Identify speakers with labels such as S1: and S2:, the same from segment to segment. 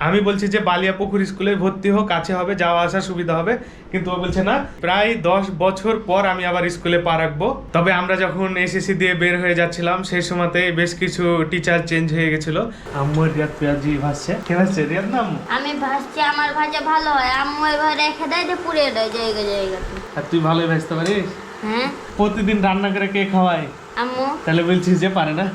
S1: আমি বলছি যে বালিয়াপুকুর স্কুলে ভর্তি হোক, কাছে হবে, যাওয়া আসার সুবিধা হবে, কিন্তু ও বলছে না। প্রায় 10 বছর পর আমি আবার স্কুলে পা রাখবো। তবে আমরা যখন এসএসসি দিয়ে বের হয়ে যাচ্ছিলাম সেই সময়তে বেশ কিছু টিচার চেঞ্জ হয়ে গেছিল। আম্মু রিয়াদ পেঁয়াজি ভাসছে। কে ভাসছে? রিয়াদ না আম্মু?
S2: আমি ভাসছি, আমার ভাজা ভালো হয়। আম্মু এবার রেখে দেয় যে পুড়িয়ে দেয় জায়গা জায়গাতে।
S1: আর তুই ভালোই ভাসতে পারিস?
S2: হ্যাঁ।
S1: প্রতিদিন রান্না করে কে খাওয়ায়?
S2: আম্মু।
S1: তাহলে বলছিস যে পারে না?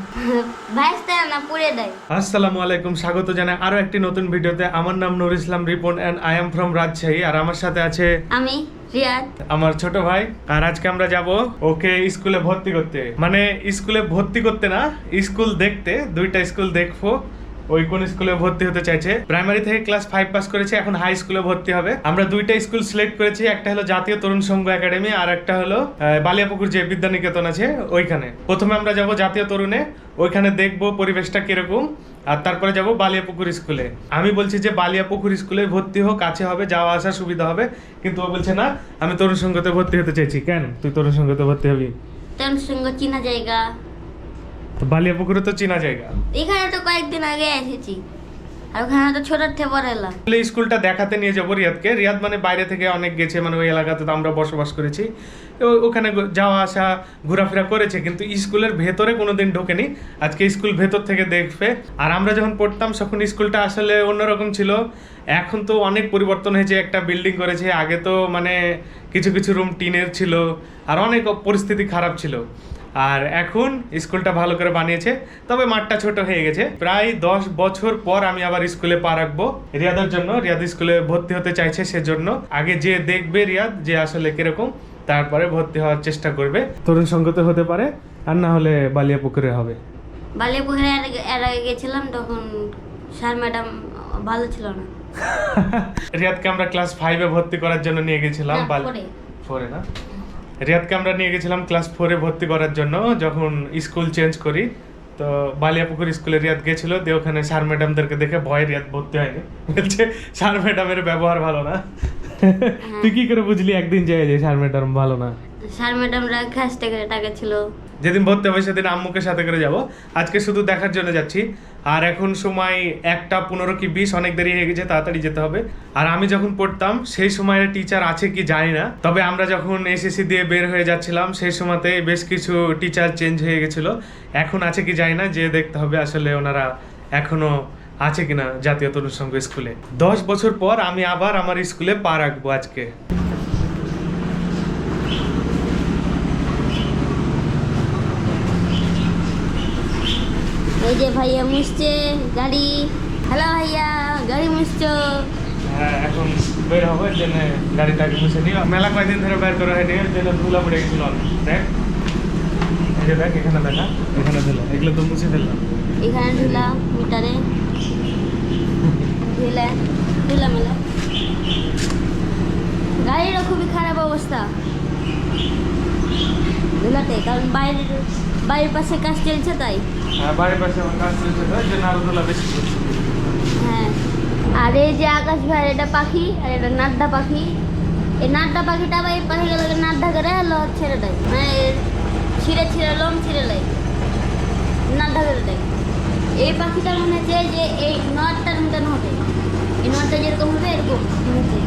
S2: ভাসতে না, পুড়িয়ে দেয়।
S1: আসসালামু আলাইকুম, স্বাগত জানাই আরো একটি নতুন ভিডিওতে। আমার নাম Nur Islam Ripon and I am from Rajshahi. আর আমার সাথে আছে
S2: আমি রিয়াদ,
S1: আমার ছোট ভাই। আর আজকে আমরা যাব ওকে স্কুলে ভর্তি করতে, মানে স্কুলে ভর্তি করতে না, স্কুল দেখতে। দুইটা স্কুল দেখবো। ওই কোন স্কুলে ভর্তি হতে চাইছে। প্রাইমারি থেকে ক্লাস 5 পাস করেছে, এখন হাই স্কুলে ভর্তি হবে। আমরা দুইটা স্কুল সিলেক্ট করেছি, একটা হলো জাতীয় তরুণ সংঘ একাডেমি, আর একটা হলো বালিয়াপুকুর যে বিদ্যানিকেতন আছে ওইখানে। প্রথমে আমরা যাব জাতীয় তরুণে, ওইখানে দেখবো পরিবেশটা কিরকম, আর তারপরে যাব বালিয়াপুকুর স্কুলে। আমি বলছি যে বালিয়াপুকুর স্কুলে ভর্তি হোক, কাছে হবে, যাওয়া আসার সুবিধা হবে, কিন্তু ও বলছে না আমি তরুণ সংঘতে ভর্তি হতে চাইছি। কেন তুই তরুণ সংঘতে ভর্তি হবি?
S2: তোর সঙ্গে চিনা জায়গা।
S1: তো বালিয়াপুকুরে তো চেনা জায়গা।
S2: এখানে তো কয়েকদিন আগে এসেছি, আর ওখানে তো ছোট থেকে বড় এলাম।
S1: স্কুলটা দেখাতে নিয়ে যাবো রিয়াদকে। রিয়াদ মানে বাইরে থেকে অনেক গেছে, মানে ওই এলাকাতে তো আমরা বসবাস করেছি, ওখানে যাওয়া আসা ঘোরাফেরা করেছে, কিন্তু স্কুলের ভেতরে কোনোদিন ঢোকেনি। আজকে স্কুল ভেতর থেকে দেখবে। আর আমরা যখন পড়তাম তখন স্কুলটা আসলে অন্যরকম ছিল। এখন তো অনেক পরিবর্তন হয়েছে, একটা বিল্ডিং করেছে। আগে তো মানে কিছু কিছু রুম টিনের ছিল, আর অনেক পরিস্থিতি খারাপ ছিল। আর এখন স্কুলটা ভালো করে বানিয়েছে, তবে মাঠটা ছোট হয়ে গেছে। প্রায় 10 বছর পর আমি আবার স্কুলে পা রাখবো রিয়াদের জন্য। রিয়াদ স্কুলে ভর্তি হতে চাইছে, সেজন্য আগে যে দেখবে রিয়াদ যে আসলে কিরকম, তারপরে ভর্তি হওয়ার চেষ্টা করবে। তরুণ সংগত হতে পারে, আর না হলে বালিয়াপুকুরে হবে।
S2: বালিয়াপুকুরে এর আগে গেছিলাম, তখন স্যার ম্যাডাম ভালো ছিল না।
S1: রিয়াদকে আমরা ক্লাস 5-এ ভর্তি করার জন্য নিয়ে গেছিলাম।
S2: না,
S1: 4-এ না, রিয়াদকে আমরা নিয়ে গেছিলাম ক্লাস 4-এ ভর্তি করার জন্য, যখন স্কুল চেঞ্জ করি। তো বালিয়াপুকুর স্কুলে রিয়াদ গেছিল, দিয়ে ওখানে স্যার ম্যাডামদেরকে দেখে ভয় রিয়াদ ভর্তি হয়নি। বলছে স্যার ম্যাডামের ব্যবহার ভালো না। তুই কি করে বুঝলি একদিন যায় যে স্যার ম্যাডাম ভালো না?
S2: স্যার ম্যাডামরা ঘাস থেকে টাকা-ছিল।
S1: যেদিন ভর্তি হবে সেদিন আম্মুকে সাথে করে যাব। আজকে শুধু দেখার জন্য যাচ্ছি। আর এখন সময় 1:15 কি 20, অনেক দেরি হয়ে গেছে, তাড়াতাড়ি যেতে হবে। আর আমি যখন পড়তাম সেই সময়ের টিচার আছে কি জানি না, তবে আমরা যখন এসএসসি দিয়ে বের হয়ে যাচ্ছিলাম সেই সময়তে বেশ কিছু টিচার চেঞ্জ হয়ে গেছিল। এখন আছে কি জানি না, যে দেখতে হবে আসলে ওনারা এখনো আছে কিনা জাতীয় তরুণ সংঘ স্কুলে। 10 বছর পর আমি আবার আমার স্কুলে পা রাখবো আজকে।
S2: এই যে ভাইয়া মুছছে গাড়ি। হ্যালো ভাইয়া, গাড়ি মুছছো?
S1: হ্যাঁ, এখন বের হবো, এর জন্য গাড়িটাকে মুছে নিই। মেলা কয়েকদিন ধরে বের করা হয়নি, এর জন্য ধুলা পড়ে গেছিল অনেক। দেখ, এই যে দেখ, এখানে দেখা, এখানে ধুলা, এগুলো তো মুছে ফেললাম।
S2: এখানে ধুলা, মিটারে ধুলা মেলা। গাড়িরও খুবই খারাপ অবস্থা ধুলাতে, কারণ বাড়ির পাশে কাজ চলছে তাই।
S1: হ্যাঁ, বাড়ির পাশে আমার কাজ চলছে, তো এর জন্য আরো ধুলা বেশি পড়ছে।
S2: হ্যাঁ, আর এই যে আকাশ ভাই, এটা পাখি, আর এটা নাড্ডা পাখি। এই নাড্ডা পাখিটা আবার এই পাখিগুলোকে নাড্ডা করে লোহার ছেড়ে দেয়, মানে ছিঁড়ে ছিঁড়ে লোম ছিঁড়ে দেয়, নাড্ডা করে দেয়। এই পাখিটা মনে হচ্ছে যে এই নটটার মতন হবে, এই নটটা যেরকম হবে এরকম হচ্ছে।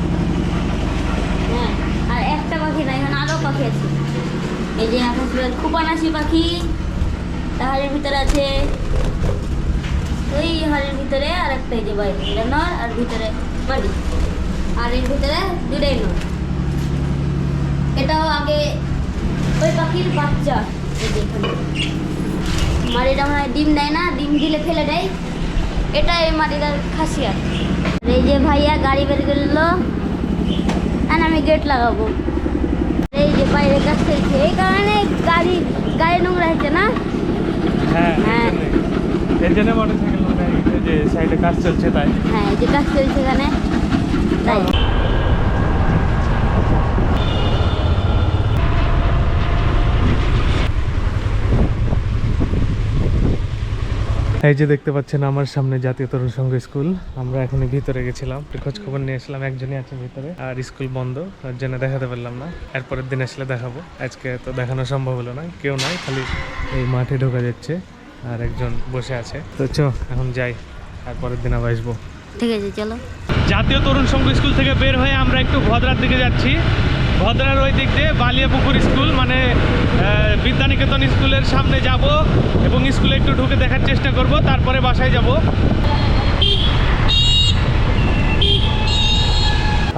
S2: হ্যাঁ, আর একটা পাখি না, এখানে আরও পাখি আছে। এই যে আকাশ ভাই খুপানাসি পাখি, তাহারের ভিতরে আছে ওই হাড়ের ভিতরে, আর একটা এই যে বাইরে এটা নর, আর ভিতরে মাটি, আর এর ভিতরে দুটাই নর। এটাও আগে ওই পাখির বাচ্চা। এই যে এখানে মাটিটা মনে হয় ডিম দেয় না, ডিম দিলে ফেলে দেয়, এটা এই মাটিটার খাসিয়াত। এই যে ভাইয়া গাড়ি বের করলো, আর আমি গেট লাগাবো। এই যে বাইরে কাজ চলছে, এই কারণে গাড়ি নোংরা হচ্ছে না।
S1: হ্যাঁ,
S2: হ্যাঁ,
S1: এর জন্য মোটরসাইকেল যে সাইডে কাজ চলছে তাই।
S2: হ্যাঁ, যে কাজ চলছে এখানে তাই।
S1: এই যে দেখতে পাচ্ছেন আমার সামনে জাতীয় তরুণ সংঘ স্কুল। আমরা এখনই ভিতরে গেছিলাম, খোঁজ খবর নিয়ে আসলাম, একজনই আছে ভিতরে, আর স্কুল বন্ধ, ওর জন্য দেখাতে পারলাম না। এরপরের দিন আসলে দেখাবো, আজকে তো দেখানো সম্ভব হলো না, কেউ নাই, খালি এই মাঠে ঢোকা যাচ্ছে আর একজন বসে আছে। তো চ এখন যাই, আর পরের দিন আবার আসবো।
S2: ঠিক আছে চলো।
S1: জাতীয় তরুণ সংঘ স্কুল থেকে বের হয়ে আমরা একটু ভদ্রার দিকে যাচ্ছি। ভদ্রার ওই দিক দিয়ে বালিয়াপুকুর স্কুল মানে বিদ্যানিকেতন স্কুলের সামনে যাব এবং স্কুলে একটু ঢুকে দেখার চেষ্টা করব, তারপরে বাসায় যাব।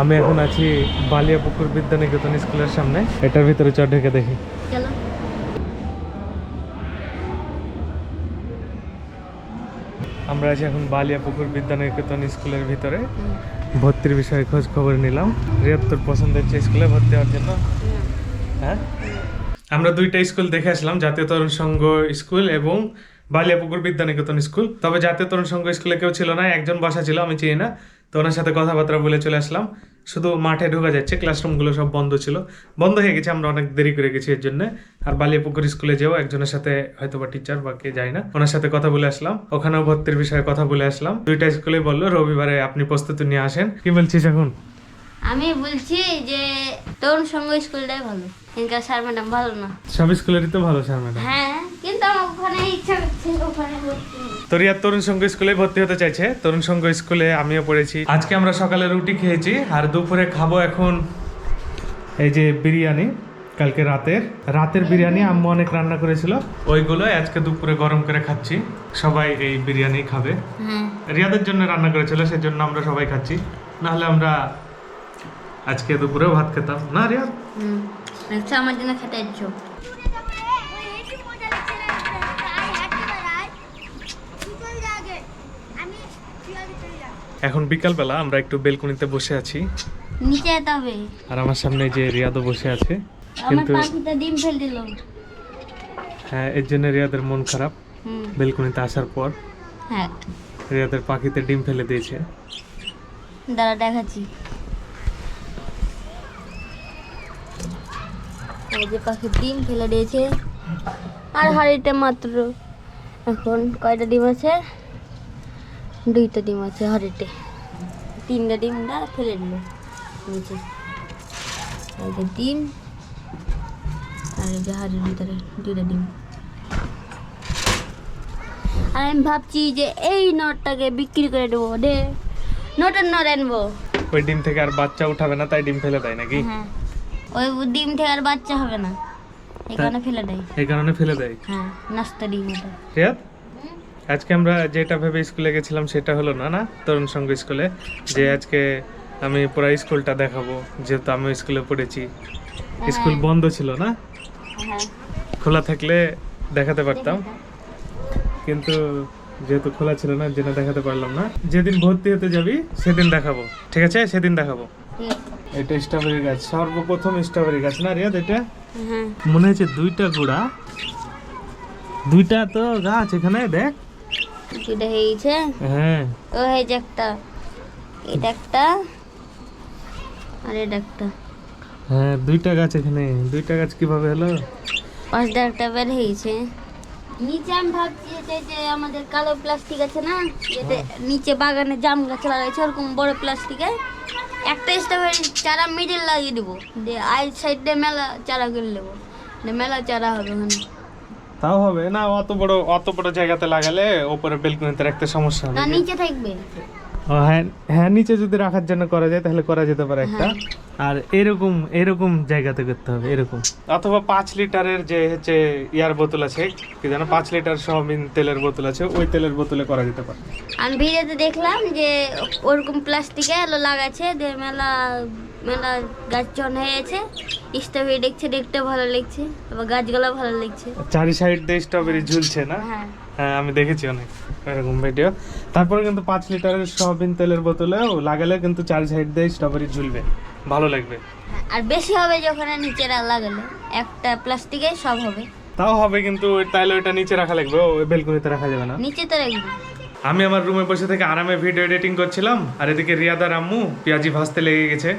S1: আমি এখন আছি বালিয়াপুকুর বিদ্যানিকেতন স্কুলের সামনে, এটার ভিতরে চড় ঢুকে দেখি।
S2: চলো।
S1: আমরা আছি এখন বালিয়াপুকুর বিদ্যানিকেতন স্কুলের ভিতরে। ভর্তির বিষয়ে খোঁজ খবর নিলাম। রিয়াদ তোর পছন্দের যে স্কুলে ভর্তি হওয়ার জন্য? হ্যাঁ, আমরা দুইটা স্কুল দেখে আসলাম, জাতীয় তরুণ সংঘ স্কুল এবং বালিয়াপুকুর বিদ্যানিকেতন স্কুল। তবে জাতীয় তরুণ সংঘ স্কুলে কেউ ছিল না, একজন বসা ছিল, আমি চিনি না, তো ওনার সাথে কথাবার্তা বলে চলে আসলাম। শুধু মাঠে ঢোকা যাচ্ছে, ক্লাসরুমগুলো সব বন্ধ ছিল, বন্ধ হয়ে গেছে, আমরা অনেক দেরি করে গেছি এর জন্য। আর বালিয়াপুকুর স্কুলে যেও একজনের সাথে হয়তো বা টিচার বা কে যায় না, ওনার সাথে কথা বলে আসলাম, ওখানেও ভর্তির বিষয়ে কথা বলে আসলাম। দুইটা স্কুলে বললো রবিবারে আপনি প্রস্তুতি নিয়ে আসেন। কি বলছিস এখন?
S2: আমি বলছি যে তরুণ সংঘ স্কুলটাই ভালো, এখানকার স্যার ম্যাডাম ভালো না।
S1: সব স্কুলেরই তো ভালো স্যার ম্যাডাম।
S2: হ্যাঁ, কিন্তু আমার ওখানে ইচ্ছা করছে ওখানে ভর্তি হতে।
S1: তো রিয়াদ তরুণ সংঘ স্কুলে ভর্তি হতে চাইছে। তরুণ সংঘ স্কুলে আমিও পড়েছি। আজকে আমরা সকালে রুটি খেয়েছি আর দুপুরে খাবো এখন এই যে বিরিয়ানি, কালকে রাতের বিরিয়ানি আম্মু অনেক রান্না করেছিল, ওইগুলো আজকে দুপুরে গরম করে খাচ্ছি। সবাই এই বিরিয়ানি খাবে।
S2: হ্যাঁ,
S1: রিয়াদের জন্য রান্না করেছিল, সেজন্য আমরা সবাই খাচ্ছি, নাহলে আমরা আজকে দুপুরে ভাত খেতাম না। রিয়াদ
S2: আচ্ছা, আমার জন্য খেতে ইচ্ছো?
S1: এখন বিকালবেলা আমরা একটু বেলকনিতে বসে আছি,
S2: নিচে যেতে হবে।
S1: আর আমার সামনে যে রিয়াদও বসে আছে,
S2: আমার
S1: কিন্তু
S2: পাখিটা ডিম ফেল দিল।
S1: হ্যাঁ, এর জন্য রিয়াদের মন খারাপ। বেলকনিতে আসার পর
S2: হ্যাঁ,
S1: রিয়াদের পাখিতে ডিম ফেলে দিয়েছে।
S2: দাঁড়া দেখাচ্ছি। এই যে পাখি ডিম ফেলে দিয়েছে, আর হাড়িটা মাত্র এখন কয়টা ডিম আছে? 2টা ডিম আছে হাড়িতে, 3টা ডিমটা ফেলে দিল নিচে। এই যে ডিম, আর এই যে হাড়ির ভিতরে 2টা ডিম। আর আমি ভাবছি যে এই নটটাকে বিক্রি করে দেবো, নটের নট আনবো।
S1: ওই ডিম থেকে আর বাচ্চা উঠাবে না, তাই ডিম ফেলে দেয় নাকি?
S2: হ্যাঁ, ওই ডিম থেকে আর বাচ্চা হবে না, এই কারণে ফেলে দেয়।
S1: এই কারণে ফেলে দেয়।
S2: হ্যাঁ, নাস্তা ডিম ওটা।
S1: রিয়াদ, আজকে আমরা যেটা ভেবে স্কুলে গেছিলাম সেটা হলো না তরুণ সংঘ স্কুলে, যে আজকে আমি পুরো স্কুলটা দেখাবো, যেহেতু আমি স্কুলে পড়েছি। স্কুল বন্ধ ছিল না,
S2: হ্যাঁ,
S1: খোলা থাকলে দেখাতে পারতাম, কিন্তু যেহেতু খোলা ছিল না যেটা দেখাতে পারলাম না। যেদিন ভর্তি হতে যাবি সেদিন দেখাবো, ঠিক আছে? সেদিন দেখাবো।
S2: ঠিক আছে।
S1: এটা স্ট্রবেরি গাছ, সর্বপ্রথম স্ট্রবেরি গাছ না রিয়াদ? এটা
S2: হ্যাঁ,
S1: মনে হচ্ছে 2টা গুড়া, 2টা তো গাছ এখানে দেখ।
S2: এটা হয়েছে।
S1: হ্যাঁ,
S2: ও এই যে একটা, এটা একটা, আর এটা একটা।
S1: হ্যাঁ 2টা গাছ এখানে। 2টা গাছ কিভাবে হলো?
S2: 5টা একটা বের হয়েছে। নিচে আমি ভাবছি যে আমাদের কালো প্লাস্টিক আছে না, যেটা নিচে বাগানে জাম গাছ লাগাইছে, ওরকম বড় প্লাস্টিকে একটা স্ট্রবেরি চারা মিডিল লাগিয়ে দেবো, দিয়ে আই সাইডে মেলা চারা করে নেবো, মেলা চারা হবে ওখানে।
S1: তাও হবে না, অত বড় জায়গাতে লাগালে ওপরে বেলকনিতে রাখতে সমস্যা
S2: না,
S1: হবে।
S2: নিচে থাকবে।
S1: ও হ্যাঁ, হ্যাঁ নিচে যদি রাখার জন্য করা যায় তাহলে করা যেতে পারে একটা। আর এরকম জায়গাতে করতে হবে, এরকম। অথবা 5 লিটারের যে হচ্ছে ইয়ার বোতল আছে, কি জানো, 5 লিটার সয়াবিন তেলের বোতল আছে, ওই তেলের বোতলে করা যেতে পারে।
S2: আমি ভিডিওতে দেখলাম যে ওরকম প্লাস্টিকে লাগাচ্ছে, দিয়ে মেলা মেলা গাছ জন হয়েছে, স্ট্রবেরি দেখতে ভালো লাগছে, আবার গাছগুলো ভালো লাগছে।
S1: চারি সাইড দিয়ে স্ট্রবেরি ঝুলছে না?
S2: হ্যাঁ,
S1: হ্যাঁ আমি দেখেছি অনেক এরকম ভিডিও। তারপরে কিন্তু 5 লিটারের সয়াবিন তেলের বোতলেও লাগালে কিন্তু 4 সাইড দিয়ে স্ট্রবেরি ঝুলবে, ভালো লাগবে।
S2: আর বেশি হবে যখন নিচেরা লাগালে, একটা প্লাস্টিকে সব হবে।
S1: তাও হবে, কিন্তু তাহলে ওইটা নিচে রাখা লাগবে, ওই বেলকনিতে রাখা যাবে না।
S2: নিচে তো রাখবো।
S1: আমি আমার রুমে বসে থেকে আরামে ভিডিও এডিটিং করছিলাম, আর এদিকে রিয়াদ আর আম্মু পেঁয়াজি ভাজতে লেগে গেছে।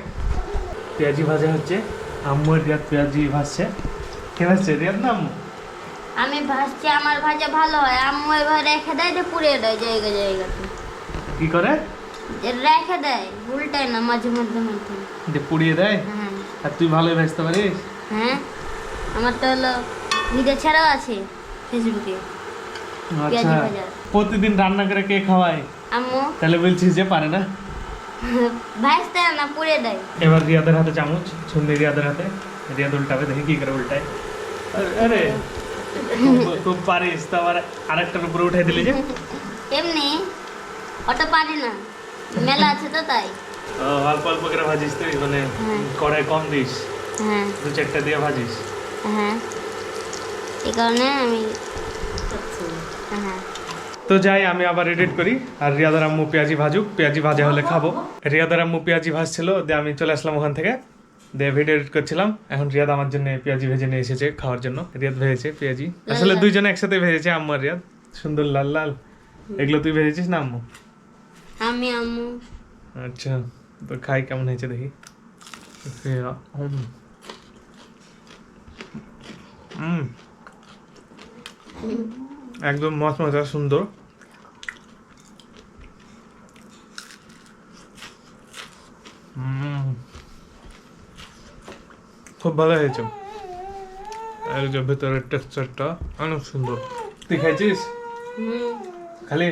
S1: পেঁয়াজি ভাজা হচ্ছে, আম্মু আর রিয়াদ পেঁয়াজি ভাজছে। কে ভাজছে, রিয়াদ না আম্মু?
S2: আমি ভাজছি, আমার ভাজা ভালো হয়। আম্মু এবার রেখে দেয়, যে পুড়িয়ে দেয় জায়গাতে।
S1: কি করে
S2: রেখে দেয়, উল্টায় না, মাঝে মধ্যে।
S1: যে পুড়িয়ে দেয়?
S2: হ্যাঁ,
S1: আর তুই ভালোই ভাজতে পারিস?
S2: হ্যাঁ, আমার তো হলো ভিডিও ছাড়াও আছে ফেসবুকে।
S1: আচ্ছা, প্রতিদিন রান্না করে কে খাওয়ায়?
S2: আম্মু
S1: তাহলে বলছিস যে পারে না।
S2: ভাজতে না পুড়ে দেয়।
S1: এবার রিয়াদের হাতে চামচ, ছুন্নি রিয়াদের হাতে, রিয়াদ উল্টাবে, দেখি কি করে উল্টায়। আরে খুব পারিস তো, আবার আরেকটার উপরে উঠাই দিলি যে।
S2: এমনি ওটা পারি না, মেলা আছে তো তাই।
S1: অল্প অল্প করে ভাজিস তুই, মানে
S2: হ্যাঁ।
S1: কড়াই কম দিস,
S2: হ্যাঁ
S1: 2-4টা দিয়ে ভাজিস।
S2: হ্যাঁ এই কারণে আমি হ্যাঁ।
S1: তো যাই, আমি আবার এডিট করি, আর রিয়াদার আম্মু পেঁয়াজি ভাজুক, পেঁয়াজি ভাজা হলে খাবো। রিয়াদার আম্মু পেঁয়াজি ভাজছিল, দিয়ে আমি চলে আসলাম ওখান থেকে, দিয়ে ভিডিও এডিট করছিলাম। এখন রিয়াদ আমার জন্য পেঁয়াজি ভেজে নিয়ে এসেছে খাওয়ার জন্য। রিয়াদ ভেজেছে পেঁয়াজি, আসলে দুইজনে একসাথে ভেজেছে, আম্মু আর রিয়াদ। সুন্দর লাল লাল। এগুলো তুই ভেজেছিস না আম্মু?
S2: আমি আম্মু
S1: আচ্ছা, তো খাই কেমন হয়েছে দেখি। একদম মস্ত মজা, সুন্দর। খুব ভালো হয়েছে, আর যে ভেতরের টেক্সচারটা অনেক সুন্দর। তুই খাইছিস খালি?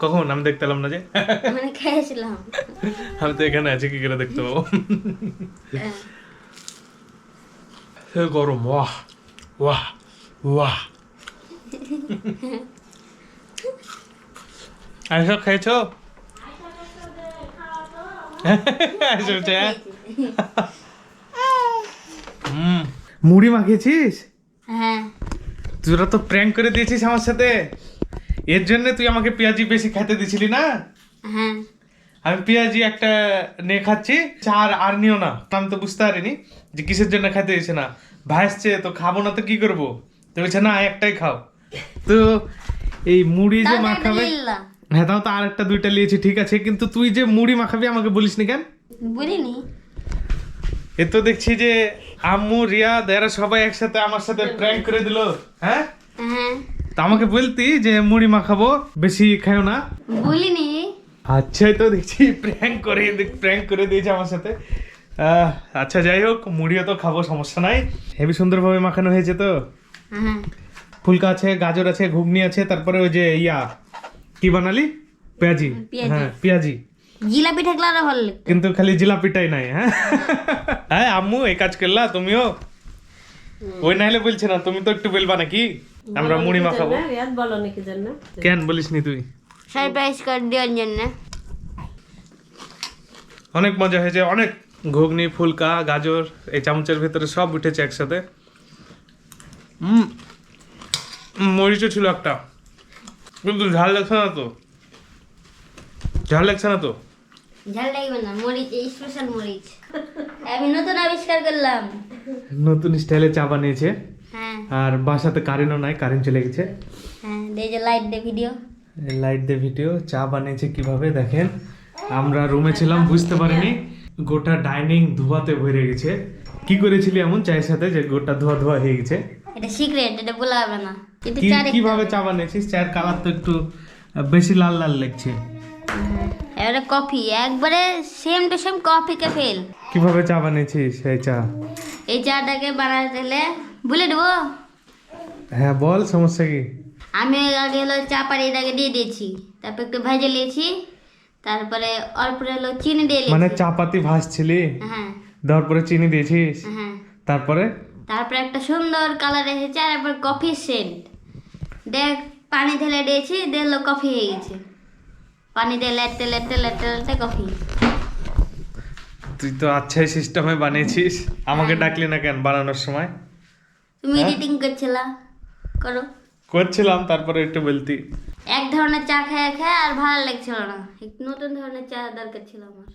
S1: কখন? আমি দেখতে পেলাম না যে।
S2: মানে খেয়েছিলাম।
S1: আমি তো এখানে আছি, কি করে দেখতে পাবো? গরম, ওয়াহ ওয়াহ ওয়াহ। এসব খেয়েছো? মুড়ি মাখিয়েছিস?
S2: হ্যাঁ
S1: তোরা তো প্র্যাঙ্ক করে দিয়েছিস আমার সাথে, এর জন্য তুই আমাকে পেঁয়াজি বেশি খেতে দিছিলি না?
S2: হ্যাঁ
S1: আমি পেঁয়াজি একটা নিয়ে খাচ্ছি, চার আর নিও না। আমি তো বুঝতে পারিনি যে কিসের জন্য খেতে দিয়েছে না। ভাসছে তো খাবো না তো কি করবো, তো বলছে না একটাই খাও। তো এই মুড়ি যে মাখাবে, হ্যাঁ তাও তো আর একটা 2টা নিয়েছি, ঠিক আছে, কিন্তু তুই যে মুড়ি মাখাবি আমাকে বলিসনি কেন?
S2: বলিনি।
S1: এ তো দেখছি যে আম্মু রিয়াদ এরা সবাই একসাথে আমার সাথে প্র্যাঙ্ক করে দিল। হ্যাঁ
S2: হ্যাঁ
S1: তা আমাকে বলতি যে মুড়ি মাখাবো, বেশি খাও না।
S2: বলিনি।
S1: আচ্ছা, তো দেখছি প্র্যাঙ্ক করে দিয়েছে আমার সাথে। আচ্ছা যাই হোক, মুড়িও তো খাবো, সমস্যা নাই। হেবি সুন্দরভাবে মাখানো হয়েছে তো।
S2: হ্যাঁ
S1: ফুলকা আছে, গাজর আছে, ঘুগনি আছে, তারপরে ওই যে কি বানালি? পেঁয়াজি।
S2: পেঁয়াজি।
S1: হ্যাঁ পেঁয়াজি,
S2: জিলাপি ঠেকলা আরো ভালো লাগতো।
S1: কিন্তু খালি জিলাপিটাই নাই। হ্যাঁ হ্যাঁ আম্মু এই কাজ করলা তুমিও? ওই নাইলে বলছে না, তুমি তো একটু বলবা নাকি আমরা মুড়ি মাখাবো? কেন বলিসনি তুই?
S2: সারপ্রাইজ করে দেওয়ার জন্য।
S1: অনেক মজা হয়েছে, অনেক। ঘুগনি, ফুলকা, গাজর এই চামচের ভিতরে সব উঠেছে একসাথে। মরিচও ছিল একটা, কিন্তু ঝাল লাগছে না তো। ঝাল লাগছে না তো?
S2: ঝাল লাগবে না, মরিচ স্পেশাল মরিচ। আমি নতুন আবিষ্কার করলাম।
S1: নতুন স্টাইলে চা বানিয়েছে,
S2: হ্যাঁ
S1: আর বাসাতে কারেন্টও নাই, কারেন্ট চলে গেছে।
S2: হ্যাঁ এই যে লাইট দে ভিডিও।
S1: লাইট দিয়ে ভিডিও চা বানিয়েছে কিভাবে দেখেন। আমরা রুমে ছিলাম, বুঝতে পারিনি গোটা ডাইনিং ধোয়াতে ভরে গেছে। কি করেছিলি এমন চায়ের সাথে যে গোটা ধোয়া ধোয়া হয়ে গেছে?
S2: এটা সিক্রেট, এটা বলা হবে না। কিন্তু
S1: কি
S2: চা দেখতে
S1: কিভাবে
S2: হবে।
S1: চা বানিয়েছিস? চায়ের কালার তো একটু বেশি লাল লাল লাগছে।
S2: এবারে কফি একবারে same to same coffee K fail.
S1: কিভাবে চা বানিয়েছিস এই চা?
S2: এই চাটাকে বানাতে হলে বলে দেবো।
S1: হ্যাঁ বল, সমস্যা কি?
S2: আমি আগে হলো চা পাড়ি আগে দিয়ে দিয়েছি, তারপর একটু ভেজে নিয়েছি, তারপরে অল্প হলো চিনি দিয়ে
S1: মানে
S2: নিয়েছি।
S1: চা পাতি ভাজছিলি,
S2: হ্যাঁ
S1: দেওয়ার পরে চিনি দিয়েছিস,
S2: হ্যাঁ
S1: তারপরে
S2: তারপরে একটা সুন্দর কালার এসেছে, আর এবার কফি সেন্ট দেখ পানি ঢেলে দিয়েছি, দেখলো কফি হয়ে গেছে। পানি দিয়ে লেটতে লেটতে লেটতে লেটতে কফি।
S1: তুই তো আচ্ছাই সিস্টেমে বানিয়েছিস, আমাকে ডাকলি না কেন বানানোর সময়?
S2: তুমি
S1: হ্যাঁ?
S2: এডিটিং করছিলা, করো।
S1: করছিলাম, তারপরে একটু বলতি।
S2: এক ধরনের চা খেয়ে খেয়ে আর ভালো লাগছিল না, একটু নতুন ধরনের চা দরকার ছিল আমার।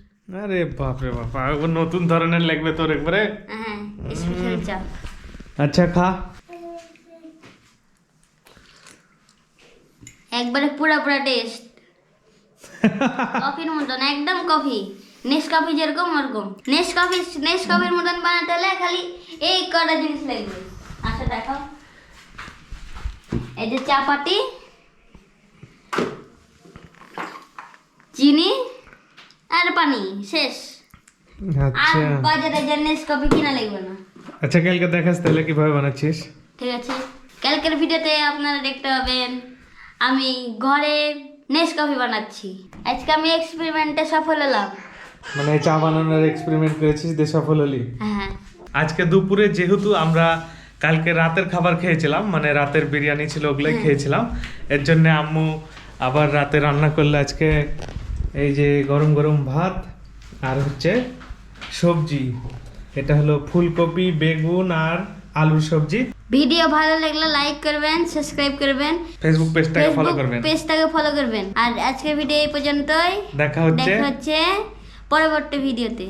S1: আরে বাপরে বাপ, নতুন ধরনের লাগবে তোর একবারে।
S2: হ্যাঁ স্পেশাল চা।
S1: আচ্ছা খা।
S2: একবারে পুরা পুরা টেস্ট কফির মতন, একদম কফি। নেসকাফি যেরকম ওরকম। নেসকাফির মতন বানাতে হলে খালি এই কটা জিনিস লাগবে। আচ্ছা দেখো, এই যে চা পাতি, চিনি আর পানি, শেষ। আর
S1: আচ্ছা
S2: বাজারে যে নেসকাফি কিনা লাগবে না।
S1: আচ্ছা, কালকে দেখাস তাহলে কিভাবে বানাচ্ছিস।
S2: ঠিক আছে, কালকের ভিডিওতে আপনারা দেখতে পাবেন আমি ঘরে নেসকাফি বানাচ্ছি। আজকে আমি এক্সপেরিমেন্টে সফল হলাম।
S1: মানে চা বানানোর এক্সপেরিমেন্ট করেছিস, দিয়ে সফল হলি।
S2: হ্যাঁ,
S1: আজকে দুপুরে যেহেতু আমরা কালকে রাতের খাবার খেয়েছিলাম, মানে রাতের বিরিয়ানি ছিল, ওগুলোই খেয়েছিলাম, এর জন্য আম্মু আবার রাতে রান্না করলে আজকে এই যে গরম গরম ভাত আর হচ্ছে সবজি। এটা হলো ফুলকপি, বেগুন আর আলুর সবজি।
S2: ভিডিও ভালো লাগলে লাইক করবেন, সাবস্ক্রাইব করবেন,
S1: ফেসবুক পেজটাকে ফলো করবেন।
S2: পেজটাকে ফলো করবেন। আর আজকের ভিডিও এই পর্যন্তই।
S1: দেখা হচ্ছে
S2: পরবর্তী ভিডিওতে।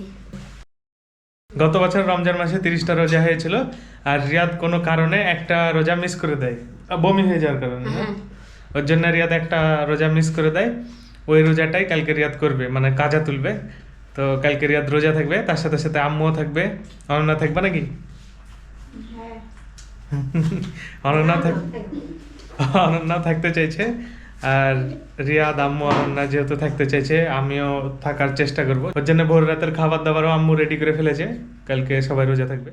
S1: গত বছর রমজান মাসে 30টা রোজা হয়েছিল, আর রিয়াদ কোনো কারণে একটা রোজা মিস করে দেয়, বমি হয়ে যাওয়ার কারণে।
S2: হ্যাঁ।
S1: ওর জন্য রিয়াদ একটা রোজা মিস করে দেয়। ওই রোজাটাই কালকে রিয়াদ করবে, মানে কাজা তুলবে। তো কালকে রিয়াদ রোজা থাকবে, তার সাথে সাথে আম্মুও থাকবে। অনন্যা থাকবে নাকি? অনন্যা থাকতে চাইছে, আর রিয়াদ, আম্মু, অনন্যা যেহেতু থাকতে চাইছে, আমিও থাকার চেষ্টা করবো। ওর জন্য ভোর রাতের খাবার দাবারও আম্মু রেডি করে ফেলেছে, কালকে সবাই রোজা থাকবে।